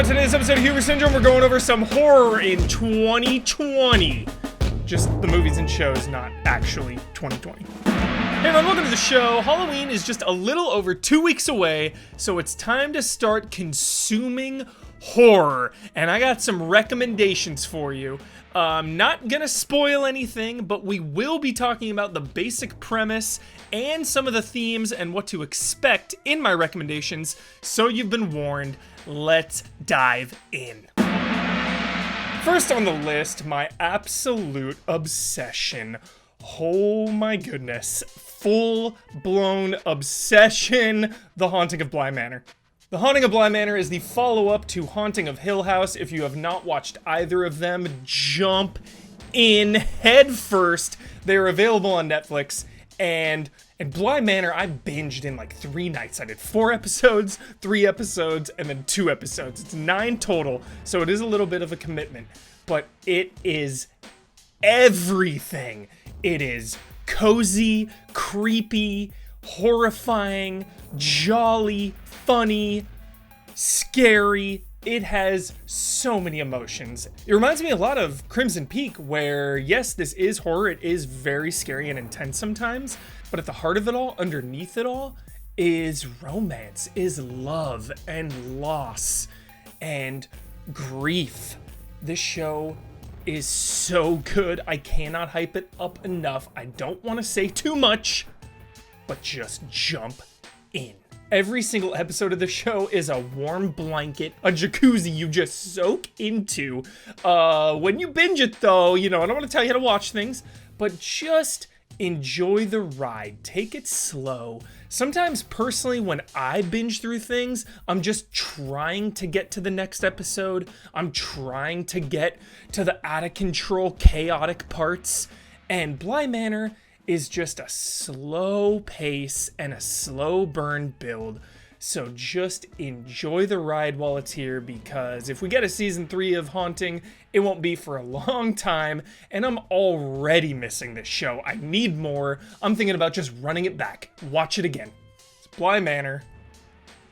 on today's episode of Huber Syndrome, we're going over some horror in 2020. Just the movies and shows, not actually 2020. Hey everyone, welcome to the show. Halloween is just a little over 2 weeks away, so it's time to start consuming horror. And I got some recommendations for you. I'm not gonna spoil anything, but we will be talking about the basic premise and some of the themes and what to expect in my recommendations, so you've been warned. Let's dive in. First on the list, my absolute obsession. Oh my goodness. Full-blown obsession. The Haunting of Bly Manor. The Haunting of Bly Manor is the follow-up to Haunting of Hill House. If you have not watched either of them, jump in head first. They're available on Netflix. And Bly Manor, I binged in like 3 nights. I did 4 episodes, 3 episodes, and then 2 episodes. It's 9 total, so it is a little bit of a commitment. But it is everything. It is cozy, creepy, horrifying, jolly, funny, scary. It has so many emotions. It reminds me a lot of Crimson Peak, where yes, this is horror, it is very scary and intense sometimes, but at the heart of it all, underneath it all, is romance, is love and loss and grief. This show is so good. I cannot hype it up enough. I don't want to say too much, but just jump in. Every single episode of the show is a warm blanket, a jacuzzi you just soak into. When you binge it though, I don't want to tell you how to watch things, but just enjoy the ride. Take it slow. Sometimes personally, when I binge through things, I'm just trying to get to the next episode. I'm trying to get to the out of control, chaotic parts. And Bly Manor is just a slow pace and a slow burn build. So just enjoy the ride while it's here, because if we get a season 3 of Haunting, it won't be for a long time, and I'm already missing this show. I need more. I'm thinking about just running it back. Watch it again. It's Bly Manor.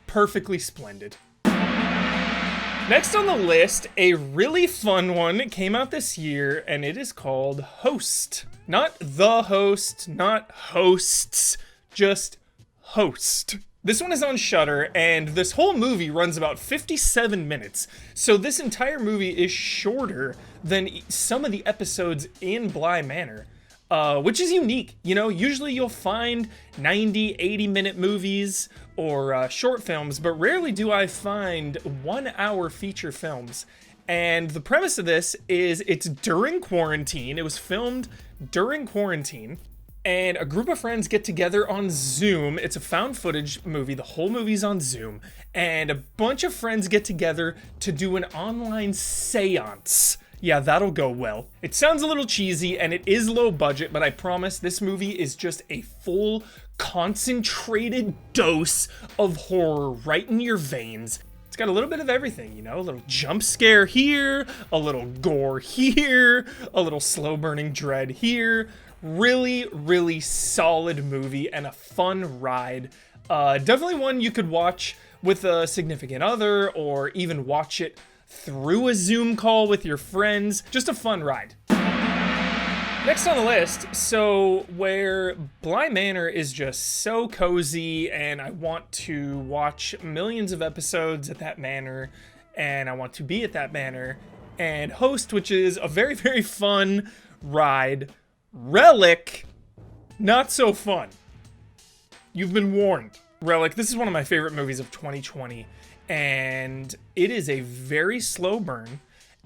Perfectly splendid. Next on the list, a really fun one came out this year, and it is called Host. Not The Host, not Hosts, just Host. This one is on Shudder, and this whole movie runs about 57 minutes. So this entire movie is shorter than some of the episodes in Bly Manor, which is unique. Usually you'll find 90, 80-minute movies or short films, but rarely do I find 1-hour feature films. And the premise of this is it's during quarantine. It was filmed during quarantine. And a group of friends get together on Zoom. It's a found footage movie. The whole movie's on Zoom. And a bunch of friends get together to do an online seance. Yeah, that'll go well. It sounds a little cheesy and it is low budget, but I promise this movie is just a full, concentrated dose of horror right in your veins. It's got a little bit of everything, a little jump scare here, a little gore here, a little slow burning dread here. Really, really solid movie and a fun ride. Definitely one you could watch with a significant other, or even watch it through a Zoom call with your friends. Just a fun ride. Next on the list, so where Bly Manor is just so cozy, and I want to watch millions of episodes at that manor, and I want to be at that manor, and Host, which is a very, very fun ride. Relic, not so fun. You've been warned. Relic, this is one of my favorite movies of 2020, and it is a very slow burn,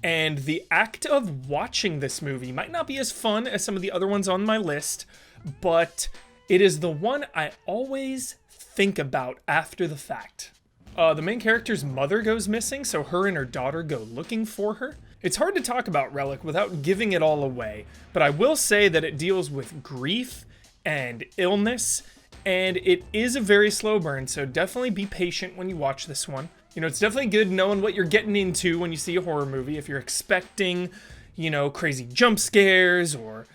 and the act of watching this movie might not be as fun as some of the other ones on my list, but it is the one I always think about after the fact. The main character's mother goes missing, so her and her daughter go looking for her. It's hard to talk about Relic without giving it all away, but I will say that it deals with grief and illness, and it is a very slow burn, so definitely be patient when you watch this one. It's definitely good knowing what you're getting into when you see a horror movie. If you're expecting, crazy jump scares or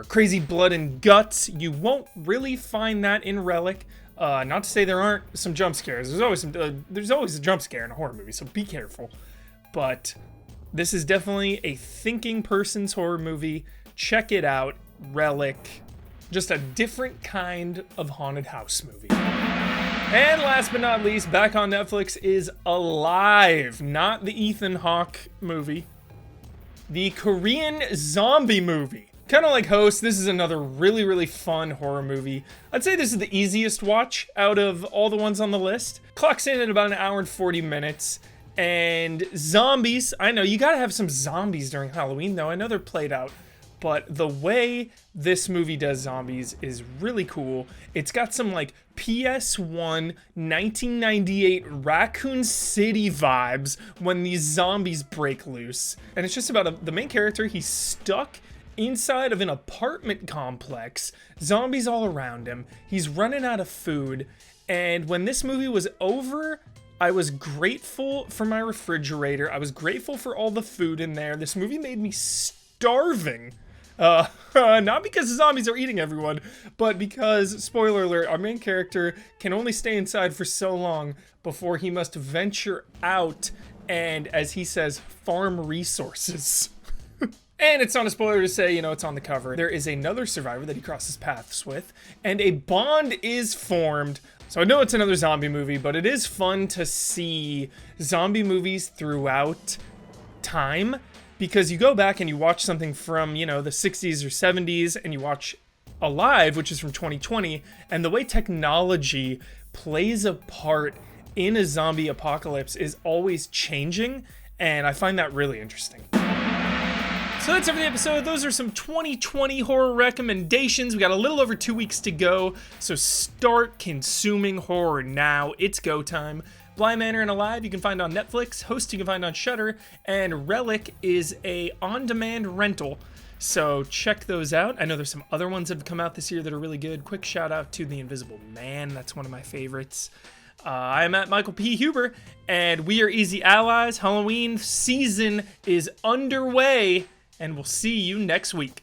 crazy blood and guts, you won't really find that in Relic. Not to say there aren't some jump scares. There's always a jump scare in a horror movie, so be careful. But this is definitely a thinking person's horror movie. Check it out. Relic. Just a different kind of haunted house movie. And last but not least, back on Netflix is Alive. Not the Ethan Hawke movie. The Korean zombie movie. Kind of like Host, this is another really, really fun horror movie. I'd say this is the easiest watch out of all the ones on the list. Clocks in at about an hour and 40 minutes. And zombies. I know, you gotta have some zombies during Halloween, though. I know they're played out. But the way this movie does zombies is really cool. It's got some, like, PS1 1998 Raccoon City vibes when these zombies break loose. And it's just about the main character. He's stuck inside of an apartment complex, zombies all around him. He's running out of food. And when this movie was over, I was grateful for my refrigerator. I was grateful for all the food in there. This movie made me starving. Not because the zombies are eating everyone, but because, spoiler alert, our main character can only stay inside for so long before he must venture out and, as he says, farm resources. And it's not a spoiler to say, it's on the cover. There is another survivor that he crosses paths with, and a bond is formed. So I know it's another zombie movie, but it is fun to see zombie movies throughout time, because you go back and you watch something from, the 60s or 70s, and you watch Alive, which is from 2020, and the way technology plays a part in a zombie apocalypse is always changing, and I find that really interesting. So that's it for the episode. Those are some 2020 horror recommendations. We got a little over 2 weeks to go, so start consuming horror now. It's go time. Bly Manor and Alive you can find on Netflix, Host you can find on Shudder, and Relic is a on-demand rental. So check those out. I know there's some other ones that have come out this year that are really good. Quick shout out to The Invisible Man. That's one of my favorites. I'm at Michael P. Huber, and we are Easy Allies. Halloween season is underway, and we'll see you next week.